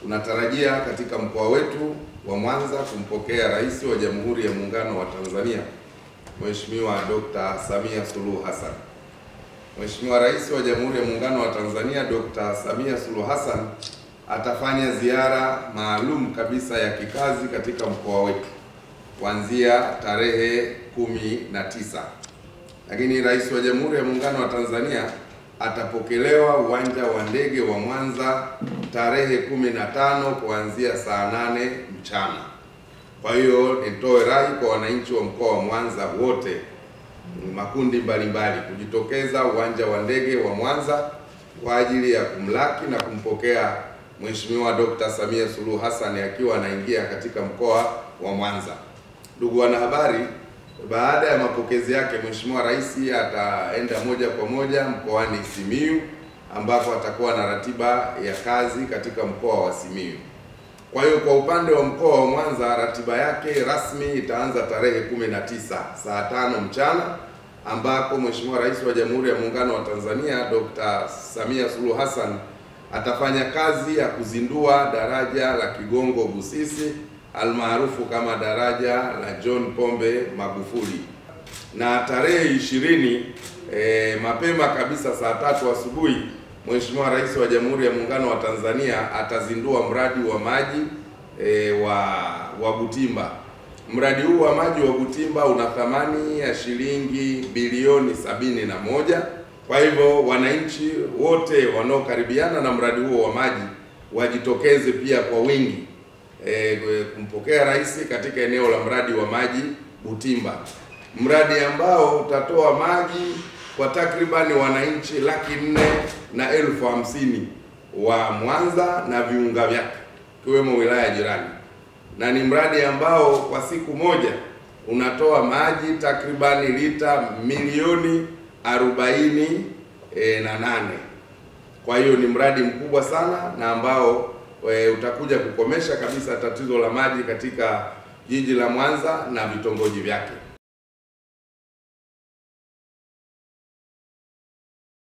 Tunatarajia katika mkoa wetu wa Mwanza kumpokea Rais wa Jamhuri ya Muungano wa Tanzania Mheshimiwa Dr. Samia Suluhu Hassan. Mheshimiwa Rais wa Jamhuri ya Muungano wa Tanzania Dr. Samia Suluhu Hassan atafanya ziara maalum kabisa ya kikazi katika mkoa wetu kuanzia tarehe 19. Lakini Rais wa Jamhuri ya Muungano wa Tanzania atapokelewa uwanja wa ndege wa Mwanza tarehe 15 kuanzia saa 8 mchana. Kwa hiyo nitoe rai kwa wananchi wa mkoa wa Mwanza wote, makundi mbalimbali, kujitokeza uwanja wa ndege wa Mwanza kwa ajili ya kumlaki na kumpokea Mheshimiwa Dr. Samia Suluhu Hassan akiwa anaingia katika mkoa wa Mwanza. Ndugu wanahabari, baada ya mapokezi yake Mheshimiwa Rais ataenda moja kwa moja mkoani Simiyu ambapo atakuwa na ratiba ya kazi katika mkoa wa Simiyu. Kwa hiyo kwa upande wa mkoa wa Mwanza, ratiba yake rasmi itaanza tarehe 19 saa 5 mchana ambapo Mheshimiwa Rais wa Jamhuri ya Muungano wa Tanzania Dr. Samia Suluhu Hassan atafanya kazi ya kuzindua daraja la Kigongo Busisi almaarufu kama daraja la John Pombe Magufuli, na tarehe 20 mapema kabisa saa 3 asubuhi Mheshimiwa Rais wa Jamhuri ya Muungano wa Tanzania atazindua mradi wa maji wa Butimba. Mradi huu wa maji wa Butimba una thamani ya shilingi bilioni 71. Kwa hivyo wananchi wote wanaokaribiana na mradi huo wa maji wajitokeze pia kwa wingi kumpokea rais katika eneo la mradi wa maji Butimba, mradi ambao utatoa maji kwa takribani wananchi 450,000 wa Mwanza na viunga vyake ikiwemo wilaya jirani, na ni mradi ambao kwa siku moja unatoa maji takribani lita milioni 48. Kwa hiyo ni mradi mkubwa sana na ambao utakuja kukomesha kabisa tatizo la maji katika jiji la Mwanza na vitongoji vyake.